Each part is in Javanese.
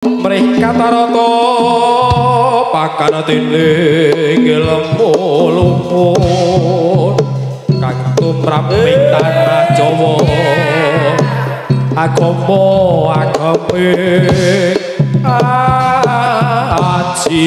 mereka taroto pakan tining lemu lumut kang tumraping tanah Jawa agama aji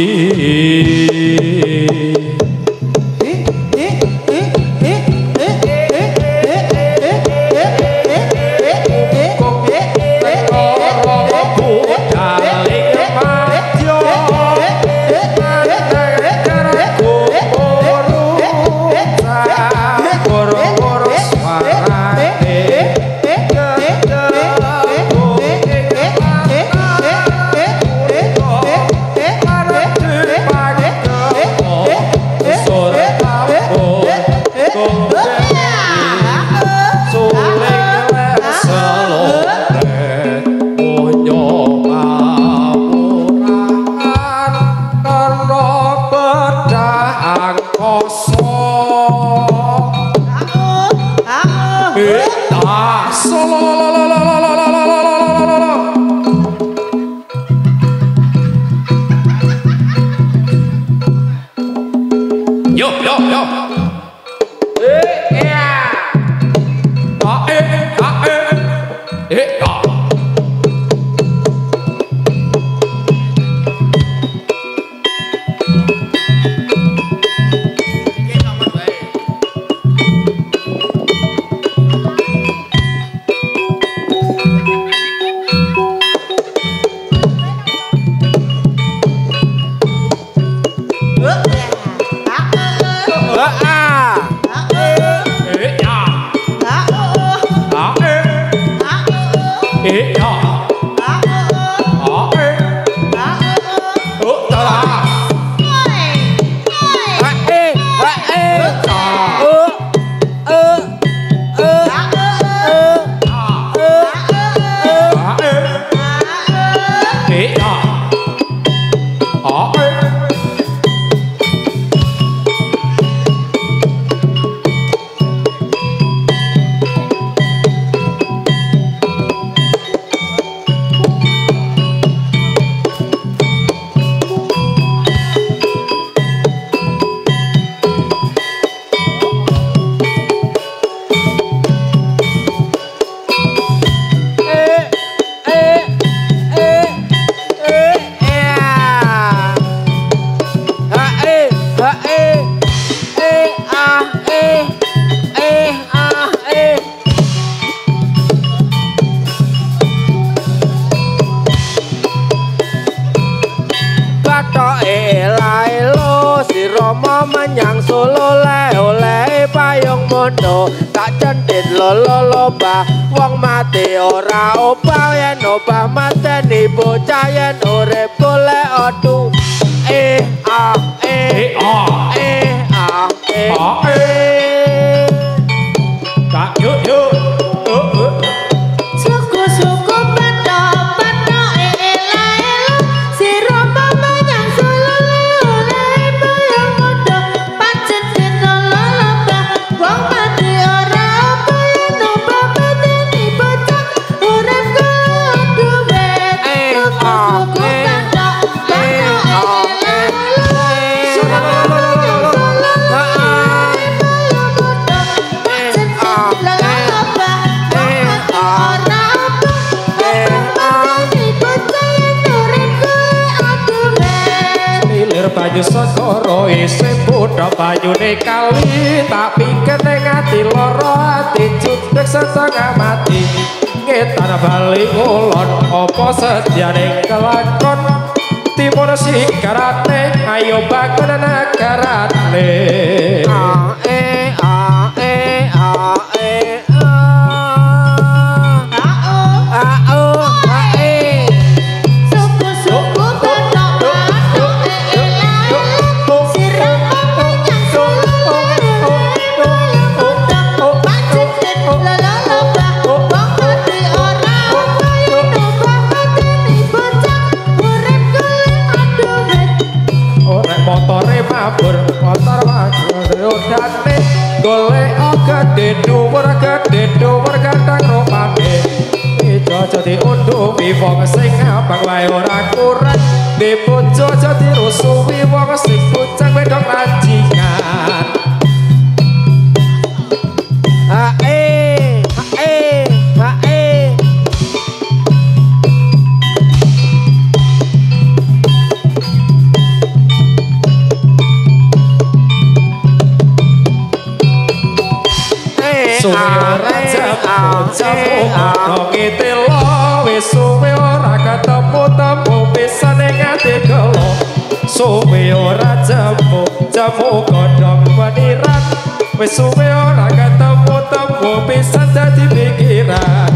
wong mati ora obah yen obah mateni bocah yen urip golek odu tak yuk suku-suku padha-padha ela-ela sira mamanyang sulule bayang padha pancen ditolak wong mati ora obah yen obah mateni bocah urip golek duwet suku-suku padha-padha banyu segara isih bodho banyune kali tak pikir ning ati lara ati jutek setengah mati ngetan bali ngulon apa sediane kelakon timur sikarate ayo bangun nagarane mabur motor rodane golek gede dhuwur kadang rupane aja diunduh suwi wong sing abang wae ora kurang di bojo aja dirusuhi wong sing bocah wedok rajingan hae suwe ora jamu ono ngitelo wis suwe ora ketemu temu pisan ing ati kelo suwe ora jamu godhong waniran wis suwe ora ketemu temu pisan dadi pikiran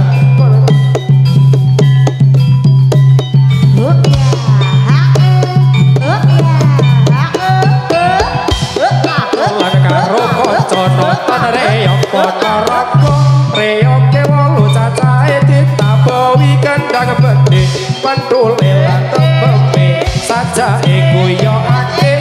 lan karo kanca nonton reyok ponorogo reyoke wolu cacahe ditabawi kendang bedhe pentule lan tembeme sajake guyokake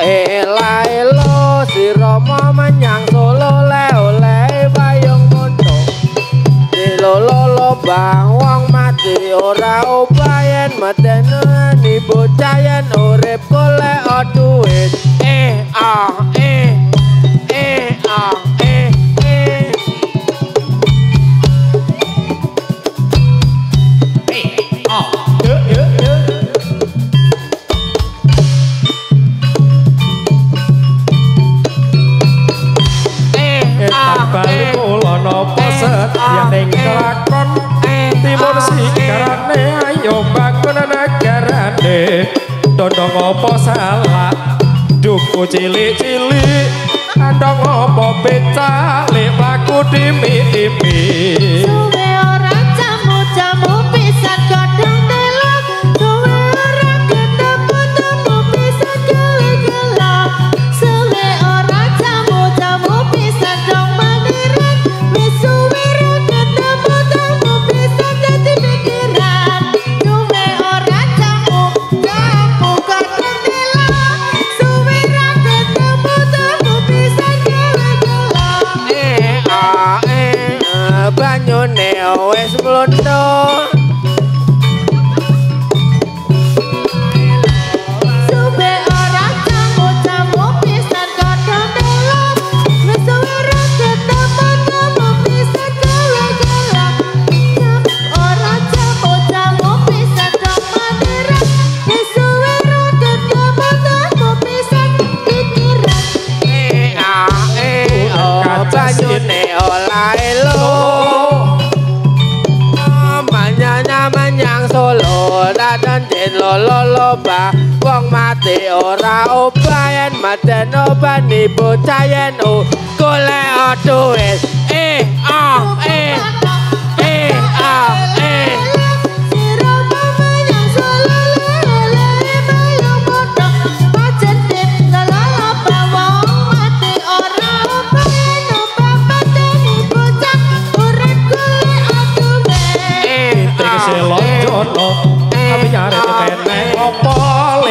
ela-elo si Rama menyang Solo le-ole payung kono dilolo bang wong mati ora obah yen medeni bocah yen urip golek duit ning kelakon timur sikarane ayo bangun negarane dodong apa salah duku cilik-cilik andong apa becak lek laku dimi-dimi suwe ora jamu-jamu pisan godhong telo suwe ora ketemu pisan gele-gele suwe ora jamu-jamu pisan dong maniran wis suwe banyune wis mlondo suwe ora jamu-jamu pisan godhong telo wis suwe ora ketemu pisan gele-gele ora jamu-jamu pisan dong maniran wis suwe ora ketemu pisan pikiran banyune ola-elo menyang Solo dadan den lolo ba wong mati ora obah yen maden obani bocah yen golek duit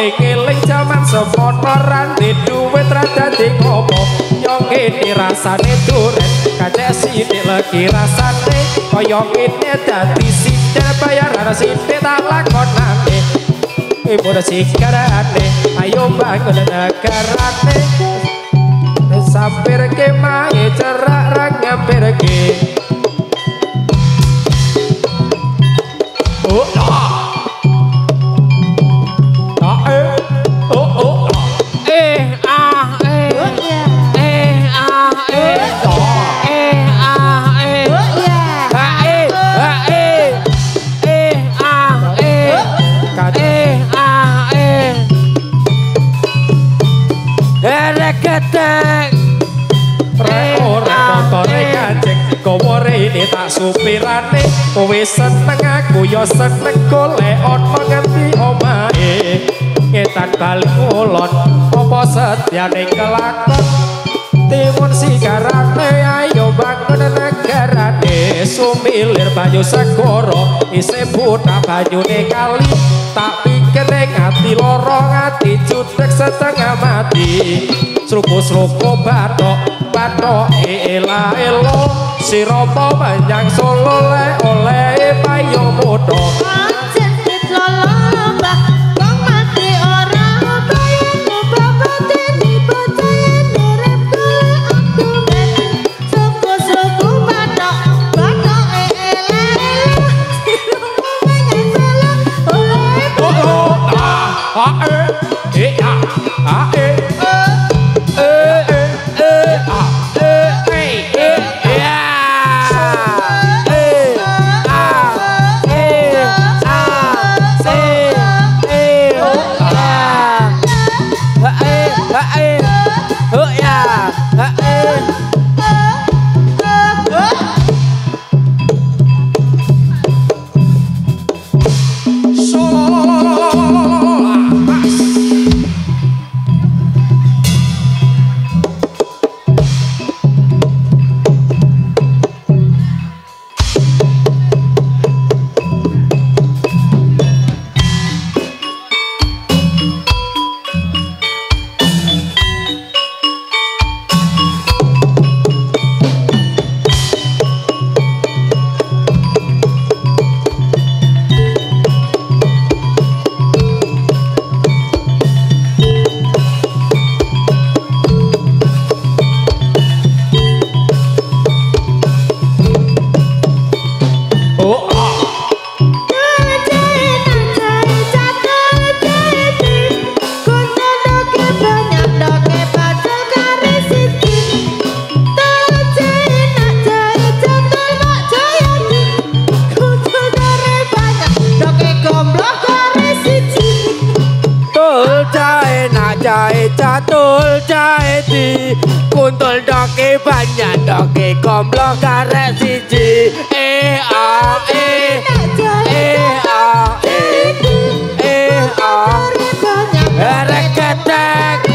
eling jaman semono randi duwit rada ngopo yo ngene rasane duren kacek sithik legi rasane kaya ngene dadi sithik bayaran sithik tak lakonane ibu sikarane ayo bangun negarane sampir ke mae cerak ra ngampir ke ini tak supirane kowe seneng aku yo seneng golek ana nganti omahe ngetan bali ngulon apa setyane kelakon timun sigarane ayo bangun negarane sumilir banyu segara isih buta banyune kali tak pikir ning ati lara ati jutek setengah mati sluku-sluku bathok ela-elo sirama menyang Solo oleh payung mudha Pancen ditlolomba wong mati ora bayang babateni bocahen urip golek aku men suku-suku bathok ele-ele sirama menyang Solo oleh catul caeti kuntul doke banyak doke komplok karek siji a reketek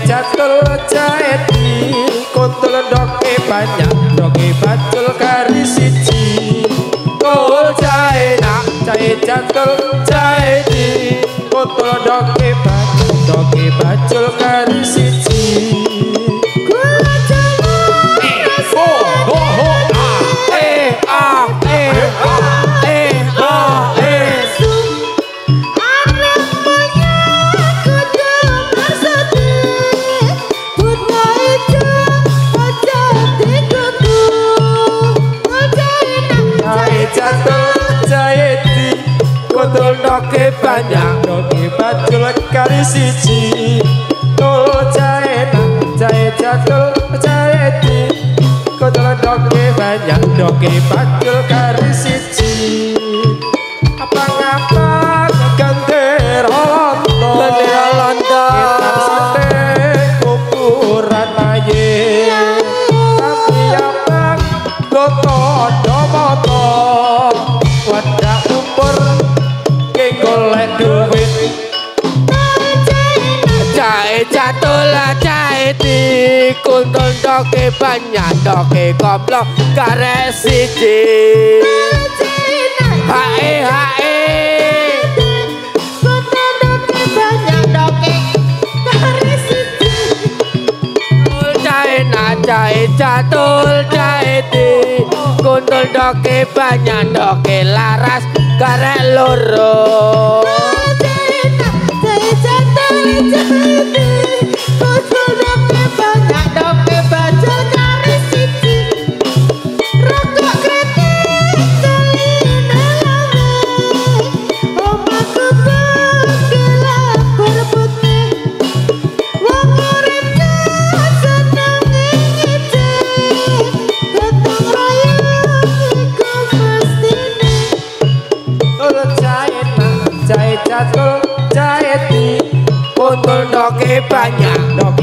catul caeti kuntul doke banyak doke bacul kari siji kul caena catul caeti kuntul doke banyak doke bacul kari siji kula jalan kuntul doke banyak doke bacul kari siji kul caena catul caeti kuntul doke banyak doke bacul kari siji apa-apa gandera londo kita sate kuburan maye tapi apa goto domoto wadah umur golek duit cae catul caeti kuntul doke banyak doke komplok karek siji hae kuntul doke banyak doke kari siji cae catul caeti kuntul doke banyak doke laras karek loro catul caeti kuntul doke banyak doke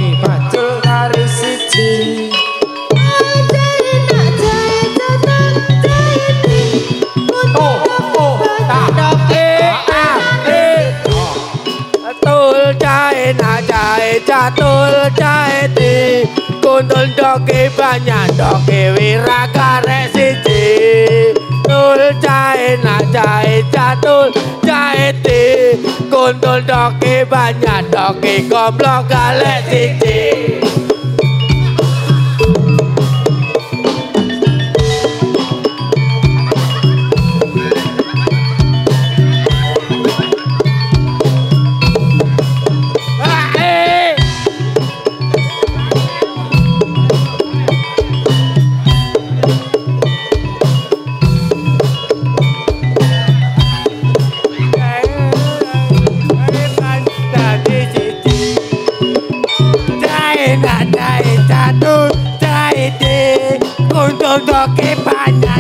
doke banyak doke wirakarek siji tul cahe nak cahe catul cahe ti kuntul doke banyak doke goblok galek siji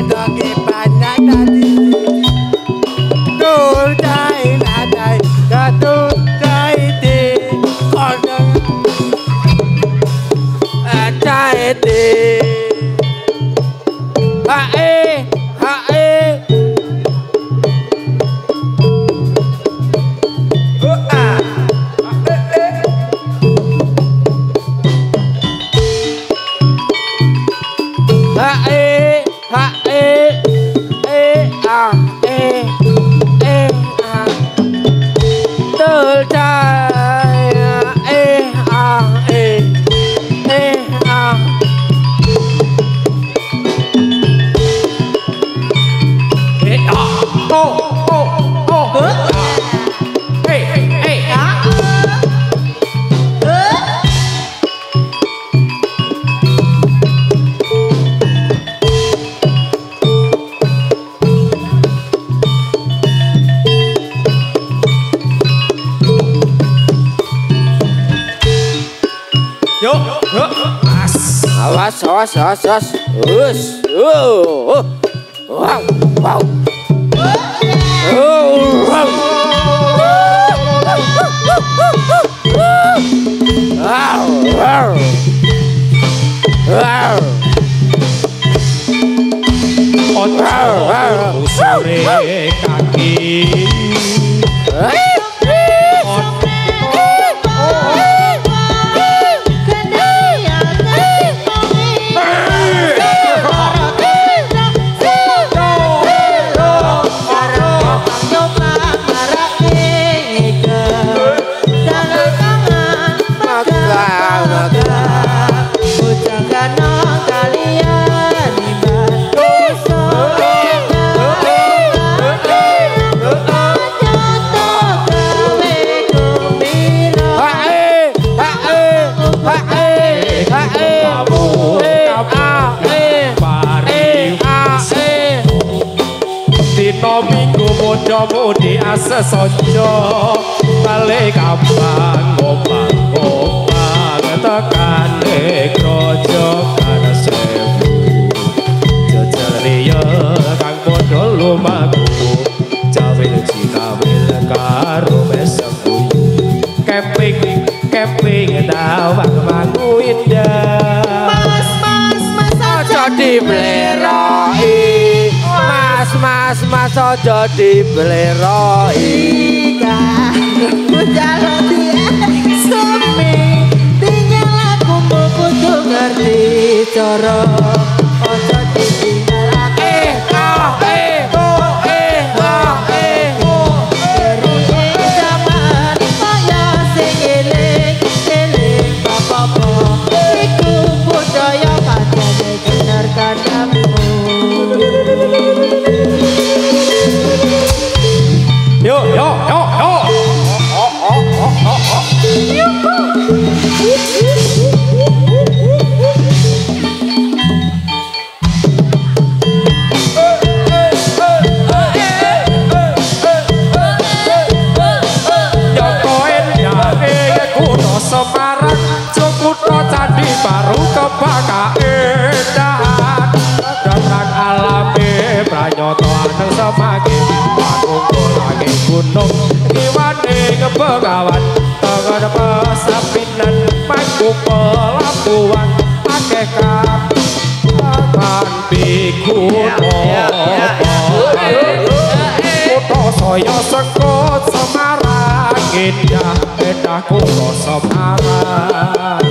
doke banyak tadi dul cai nadai datu cai di kodong cai di hae Awas. Wow. Sore kaki mudi asa sojo balik kampang ngopang tekan krojo kana sewu jejeriya kang padha lumaku cawe cikawil karo meseku camping dawang mangu indah mas aja dibleroi Mas aja dibleroi Kak Jalur dia Sumi tinggal aku mau kudu ngerti Coro Ojo ditinggal aku Dari zaman Kaya sing eling Papa-papa Iku budaya Kadang bener kadangmu Yo. Semarang Cukutno Candi Baru kebakaedan Datang alami Pranyata aneng semanggi Pangunggulake gunung Kiwane ngebegawan Tangan pesapinan Mangku pelabuhan Akeh kapan bikuno Kuto saya sekut Semarang Indah kulo Semarang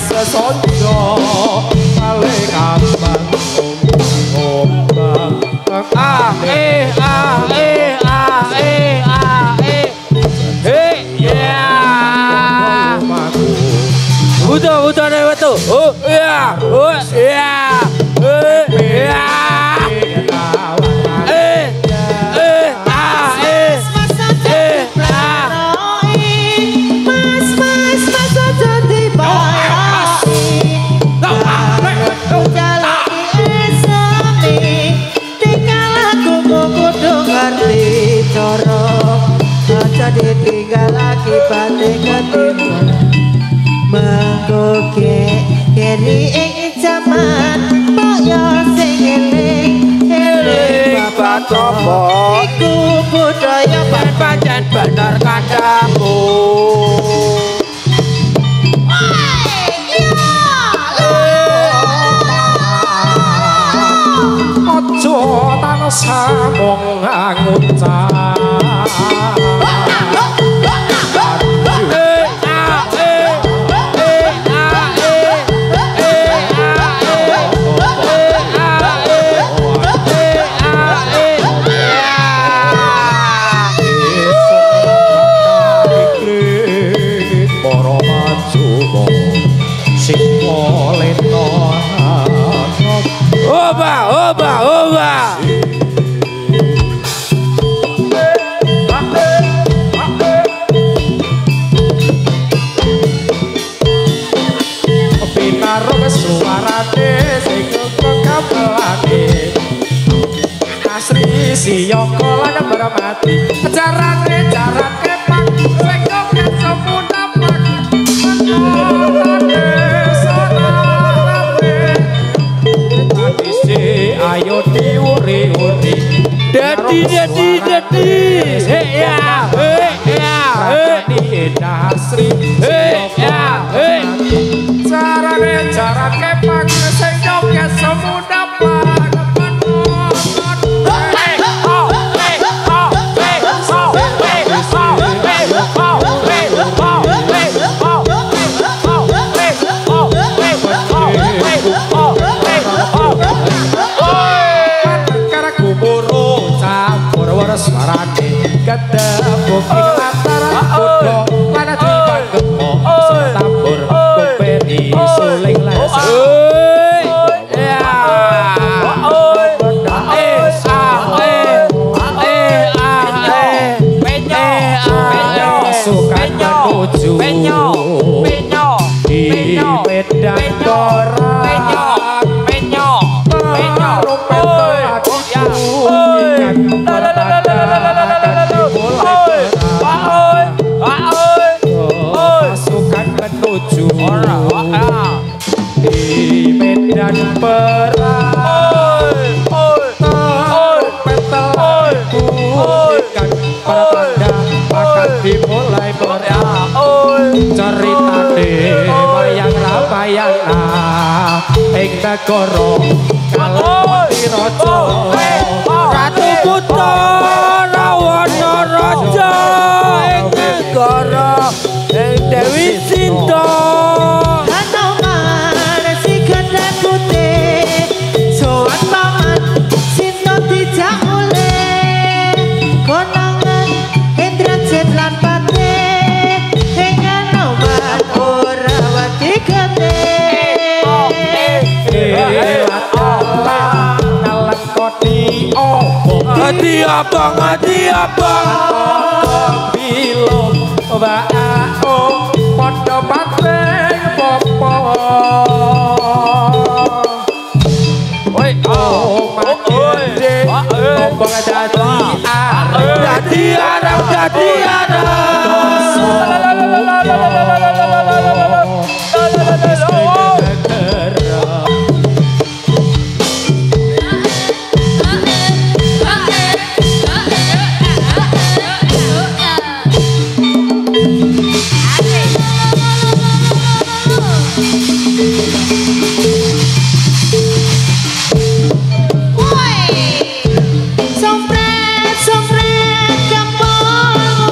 sesonjo paling abang ombang Butuh deh betul. Oh iya. Ditinggal akibate ketimbang mengkoke keri ing jaman moyo sing eling bapak topo iku budaya pancen bener kandhamu ojo tanasa mung ngucap Oba. Pinaro suarane sing kabelane asri siyoko lan bermati carane pang sing nyok semuna pang ayo diuri-uri Dadi hey ya Dasri carane pang sing nyok semuna pang suarane ketepuk ing antara bodho lan timbang gemo tambur kupeni suling lesa di medan perang petelanku ikan pertanda akan dimulai perang cerita wayang ing negara Kalawati Raja Ratu Putra Rawana Raja ing negara ing Dewi Sinta Ngati abang bilung baao padha pateng popo oi makede ombong dadi arep Sompret kampung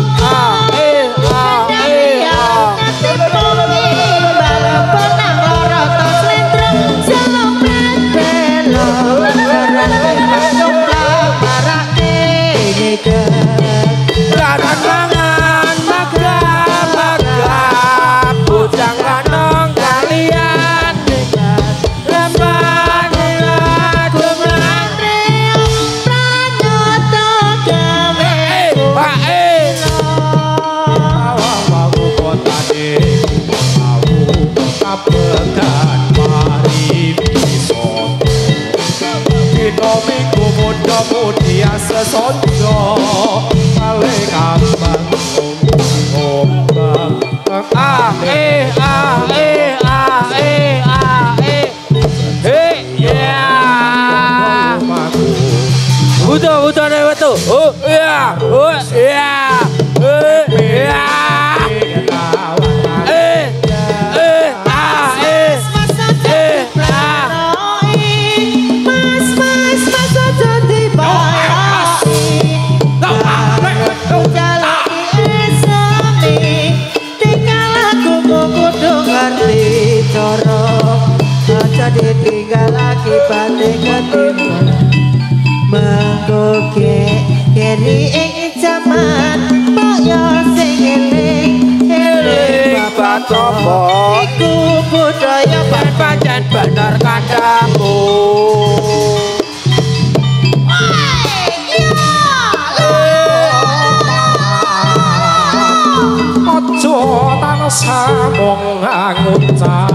minggu muda-mudi sesonjo paling gampang ngombang Butuh nih betul. Oh iya. Ditinggal akibatnya ketimbang menggoge keri ing jaman boyo sing eling Bapak Topo iku budaya pancen bener kandhamu. Ojo tansah mung ngucap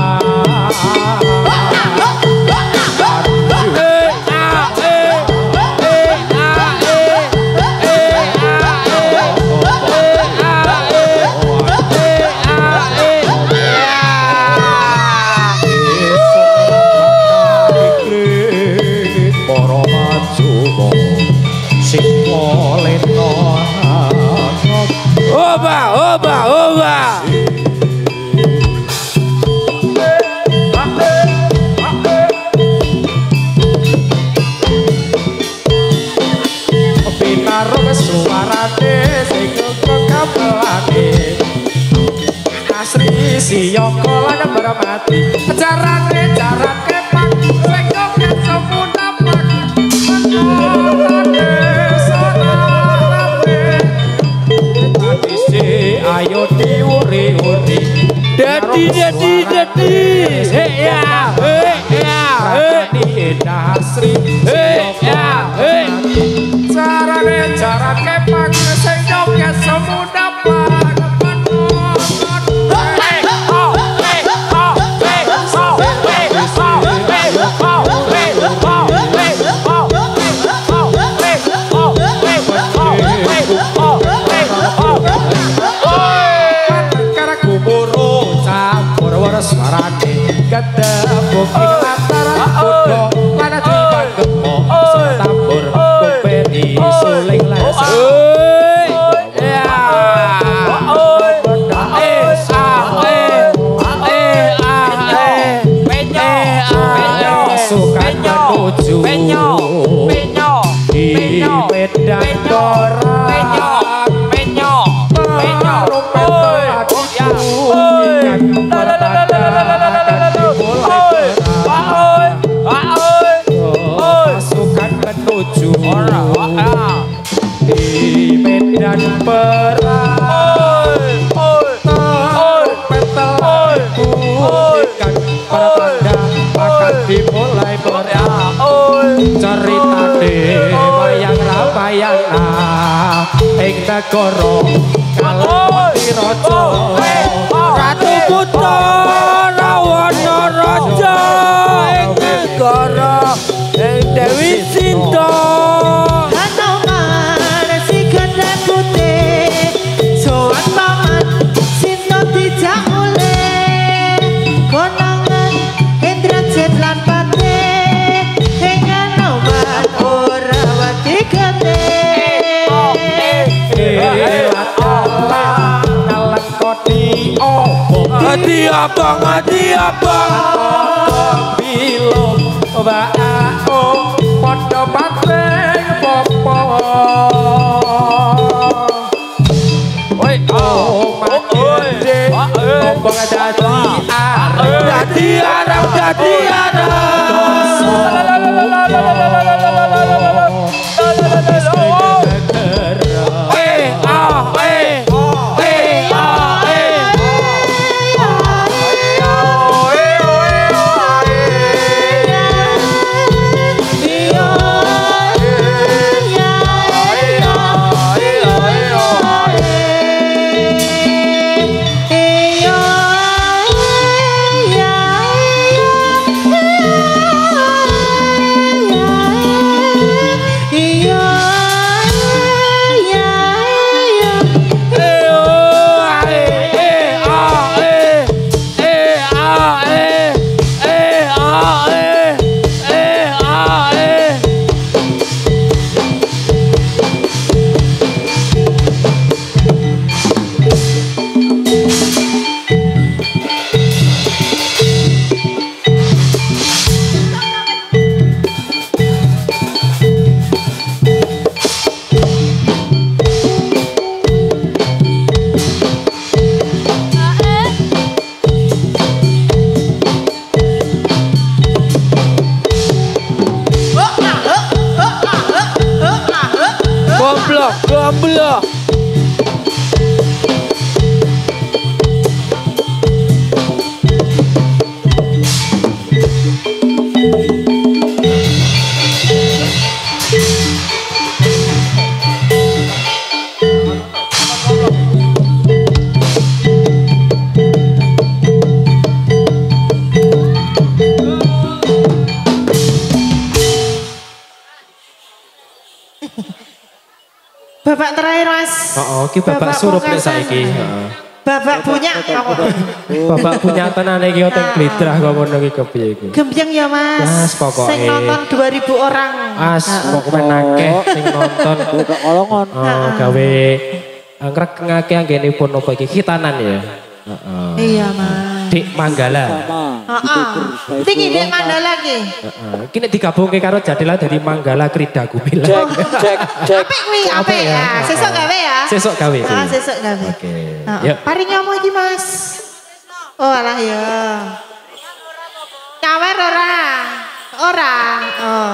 Oba. Pinaro suarane sing kekabelane Asri siyoko lan bermati jarake pak sing kok semuna pak ayo diuri-uri Dadi hey ya Asri jarake pak sing joget semuna pak suarane ketepuk ing antara bodho lan dibang gemo tambur kupeni suling lesa di medan perang petel bukan pertanda akan dimulai perang cerita wayang ramayang ing negara Kalawati Raja Ratu Putra Rawana Raja ing negara ing Dewi Sinta Ngati abang bilung ba'o padha pateng popo oi makede ombong dadi arep Gamblah. Bapak terakhir Mas. Ki bapak surup nek saiki. Bapak punya Bapak punya tenan iki teng Blidrah kok ngono iki kepiye iki. Gembyang ya Mas. Mas pokoke. Sing nonton 2000 orang. Mas pokoke akeh sing nonton Buka kolongan. Gawe ngrekengake anggenipun apa iki khitanan ya. Iya Mas. Di Manggala. Tinggi di Mandala ki. Iki nek digabungke karo Jadila dadi Manggala Krida Gumilang. Cek. Apik kuwi, apik ya. Sesuk gawe ya. Sesuk gawe. Sesuk gawe. Oke. Yuk. Paring ngomong iki Mas. Oh alah ya. Nyawer ora? Ora. Oh.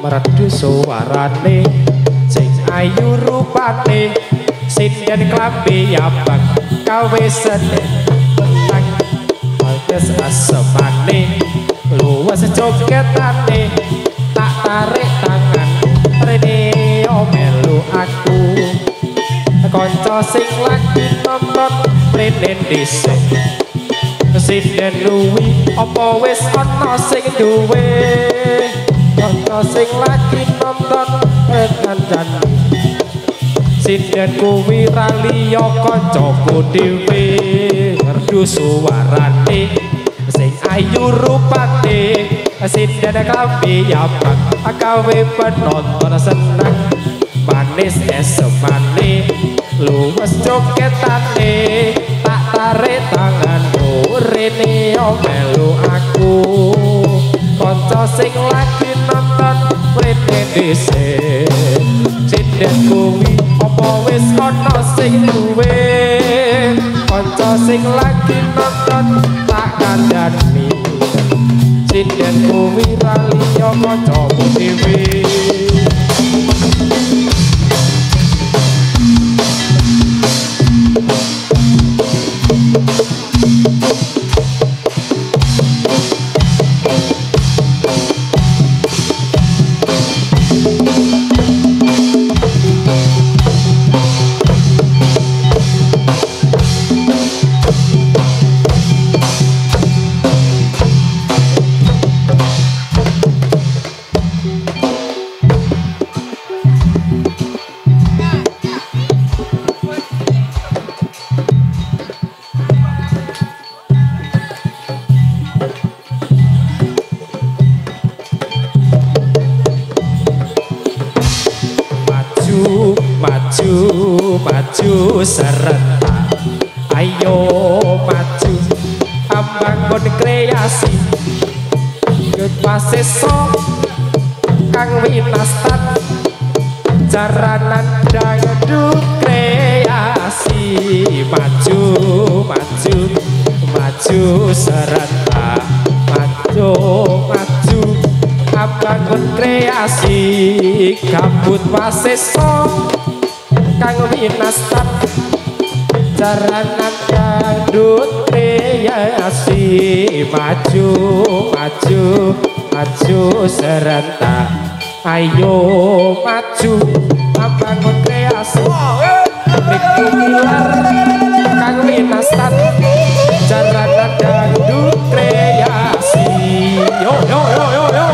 merdu suarane sing ayu rupane sinden klambi abang kawe senen tang altes asemane luwes jogetane tak tarik tangan rene omelu aku kanca sing lagi nonton rene dhisik sinden luwi apa wis ana sing duwe kanca sing lagi nonton rencana sinden kuwi ra liya kancaku dhewe merdu suarane sing ayu rupane sinden klambi abang gawe penonton seneng manis esemane luwes joketane tak tarik tanganmu rene omelu aku kanca sing lagi nonton rene dhisik sinden kuwi apa sing duwe kanca sing lagi nonton tak kandhani sinden kuwi ra liya kancamu dhewe maju serentak ayo maju ambangun kreasi yut paseso kang winastan jaranan dangdut kreasi maju maju maju serentak maju maju ambangun kreasi gabut paseso kang winastan jaranan dangdut kreasi maju maju maju serentak ayo maju ambangun kreasi Riktu pilar kang winastan jaranan dangdut kreasi yo yo yo yo yo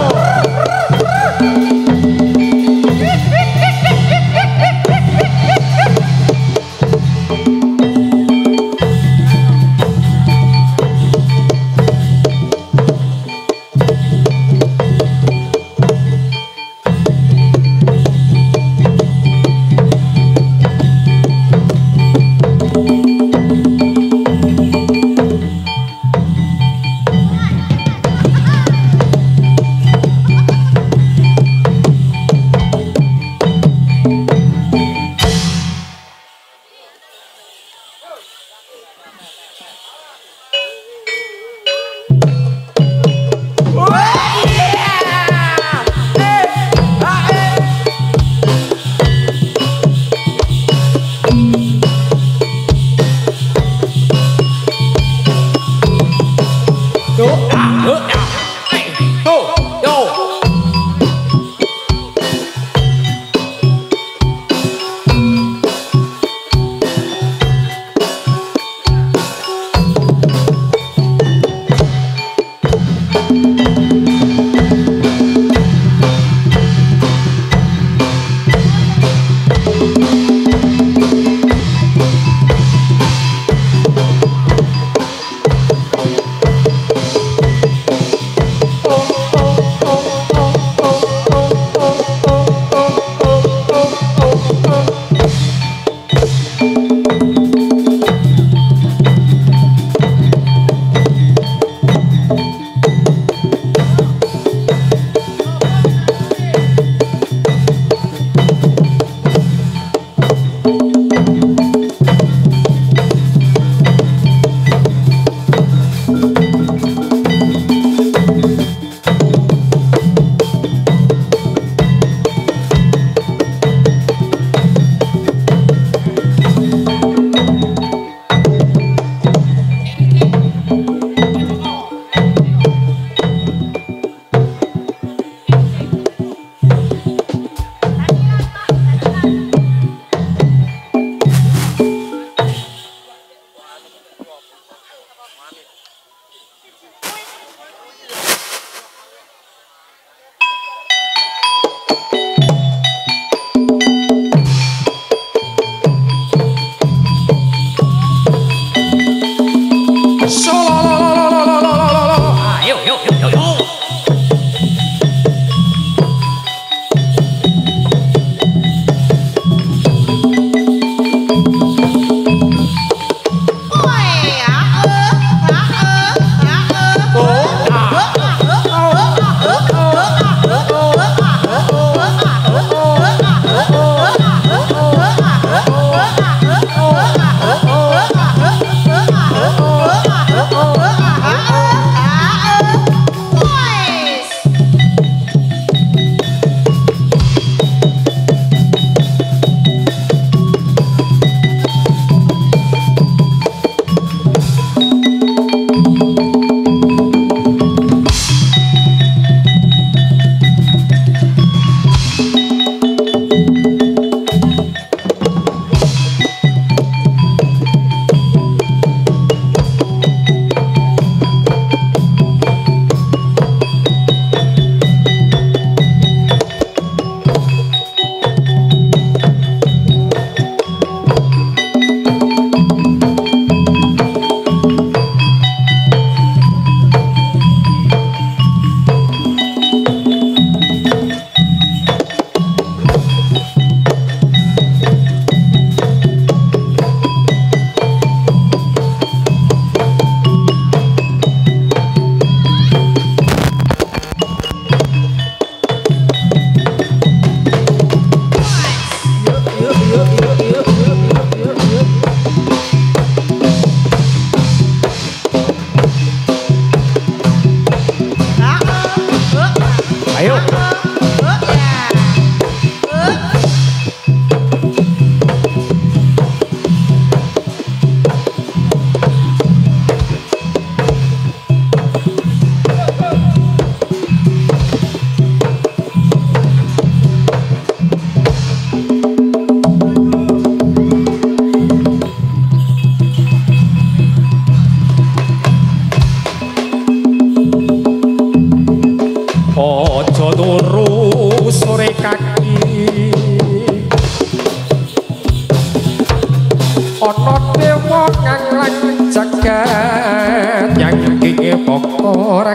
Ayo.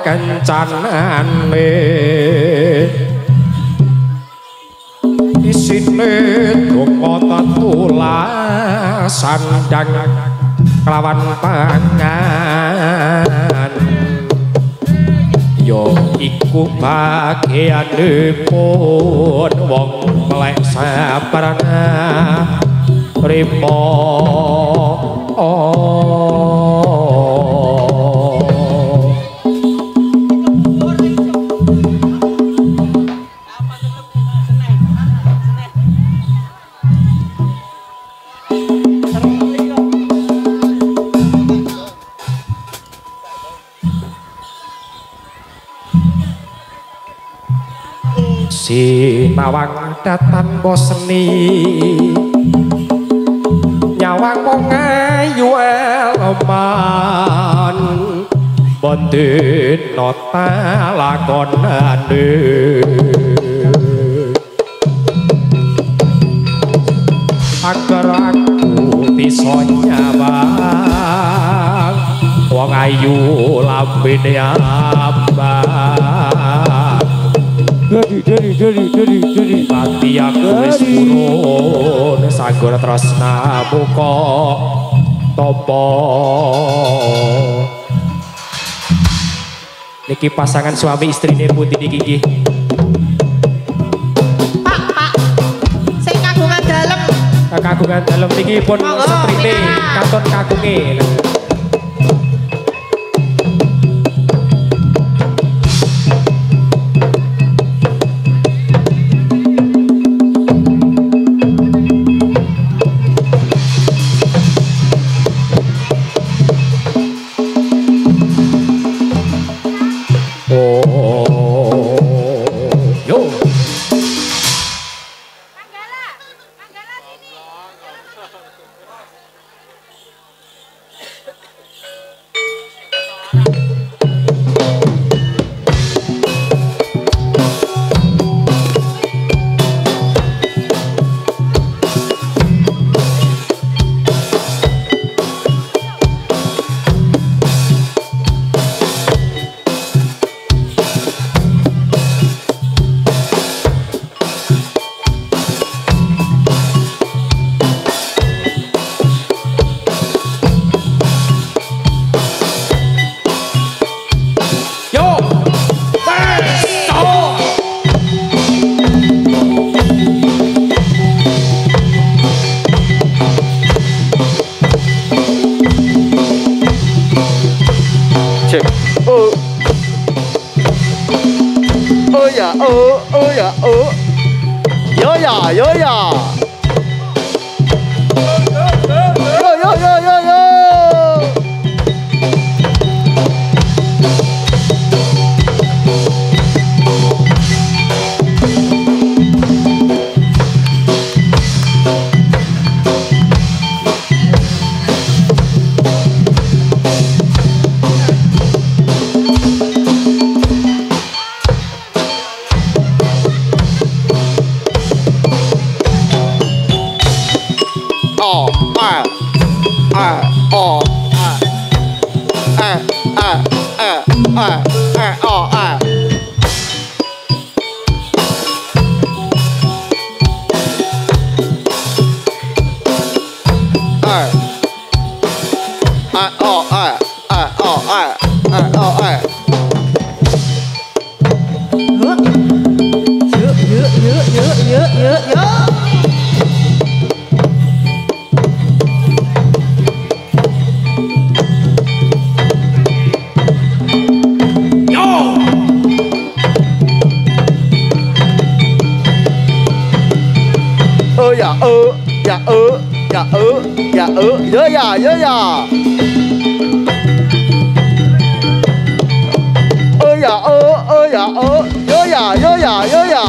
Kencanane isine donga tatula sandang kelawan pangan yo iku bagianipun wong melek sabarana rimo sinawang datan boseni nyawang wong ayu eleman bendina lakonane agar aku bisa nyawang wong ayu lambene ambang Dari Pati aku wis purun Sanggara tresna muka topo Niki pasangan suami istri ini putih niki Pak Sing kagungan dalem Kagungan dalem niki pun setrine Katon kagunge ya ya ya ya yo ya yo ya ya ya yo ya yo ya yo ya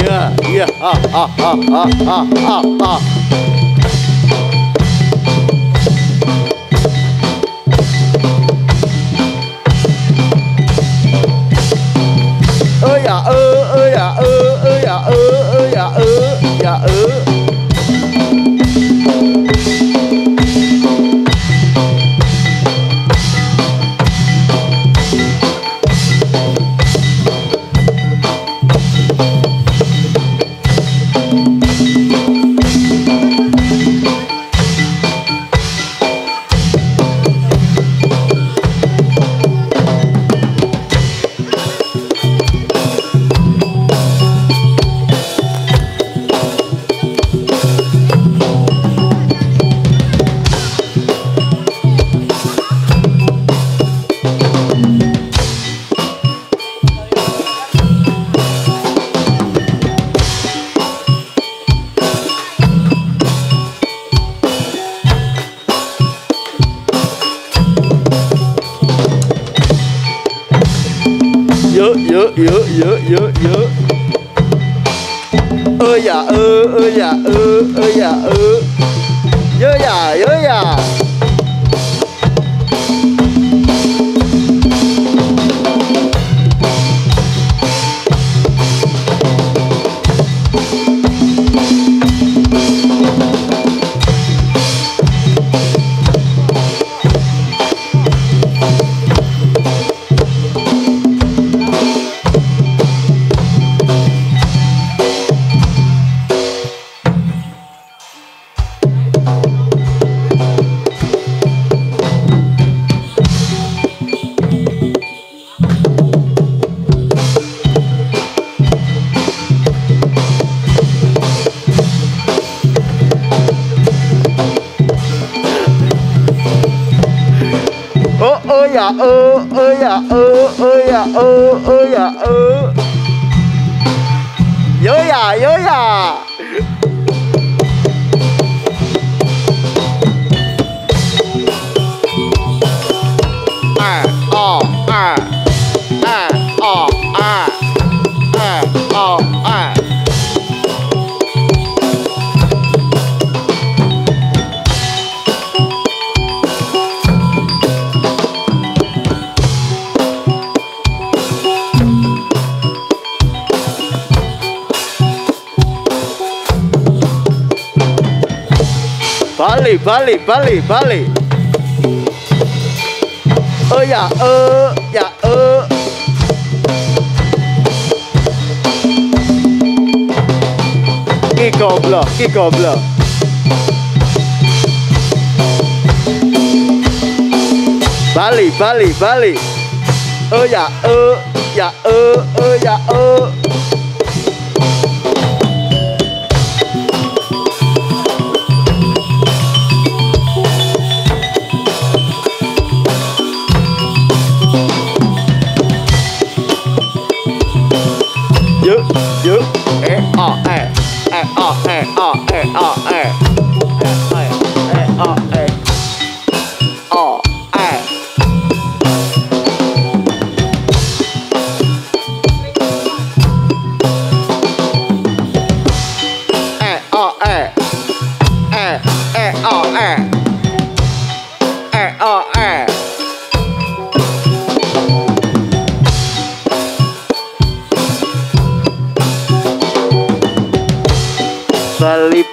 yeah Bali. Ya Ki goblok. Bali. Ya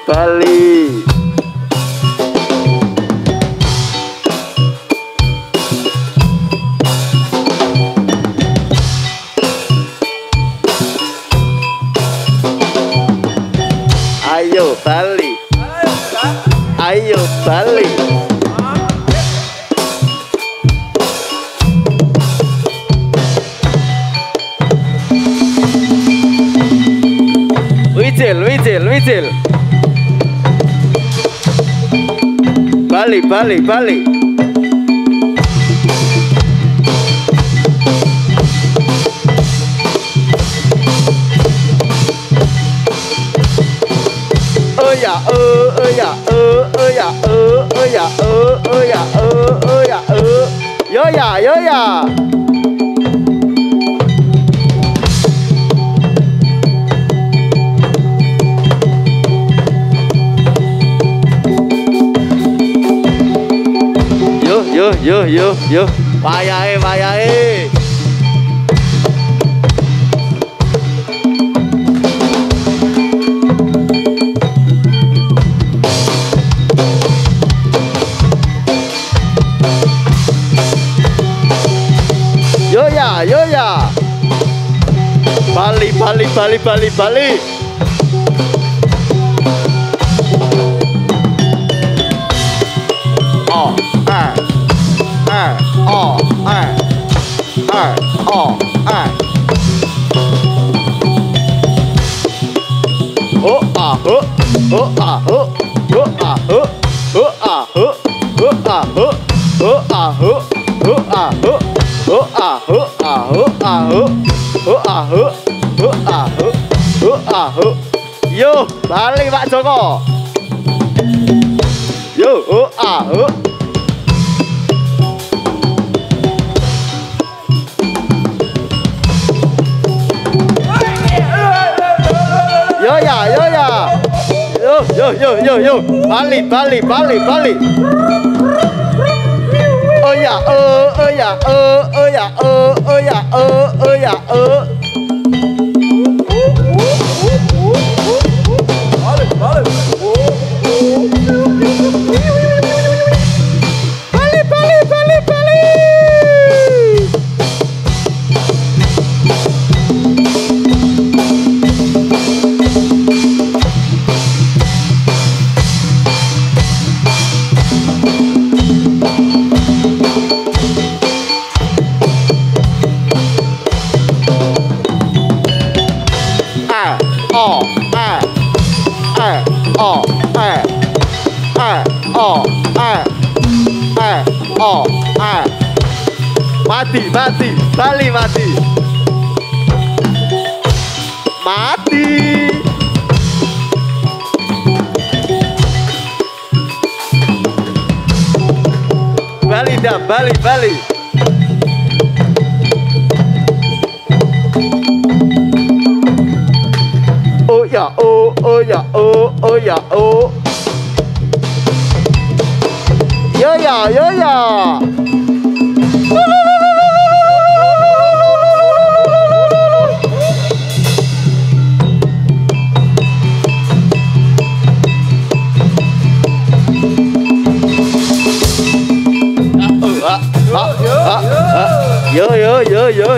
Bali. Ayo Bali. ayo balik. Wijil, wijil, wijil. Balik, balik, balik. Ya ya ya ya ya ya yo ya yo ya yo wayahe wayahe. Yo ya, Bali, Bali, Bali, Bali, Bali. Oh, oh, oh, oh, ah, oh, oh, ah, oh, oh, ah, oh, oh, ah, oh, oh, ah, oh, oh, ah, oh, oh, ah, oh. Oh ah oh ah oh ah oh oh ah oh oh ah oh oh ah oh. Yo balik Pak Joko. Yo oh ah oh. Yo ya yo ya. Yo balik balik balik balik. Oh ya ya ya ya ya balik balik balik balik balik balik. Mati, mati, Bali mati. Mati. Bali dah, Bali, Bali. Oh ya, oh ya, oh ya, oh. Yo ya, yo ya.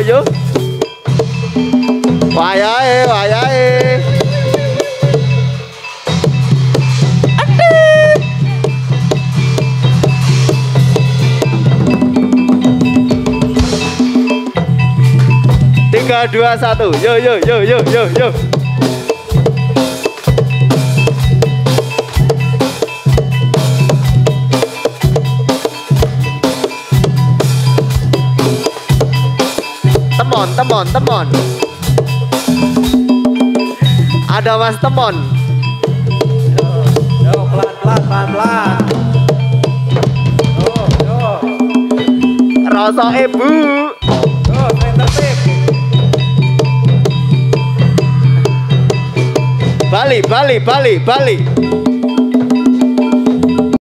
Yo. Wayahe, wayahe. Tiga, dua, satu. Yo. Temon. Ada Mas Temon. Yo, pelan. Yo. Rasa ibu. Yo, tertib. Bali.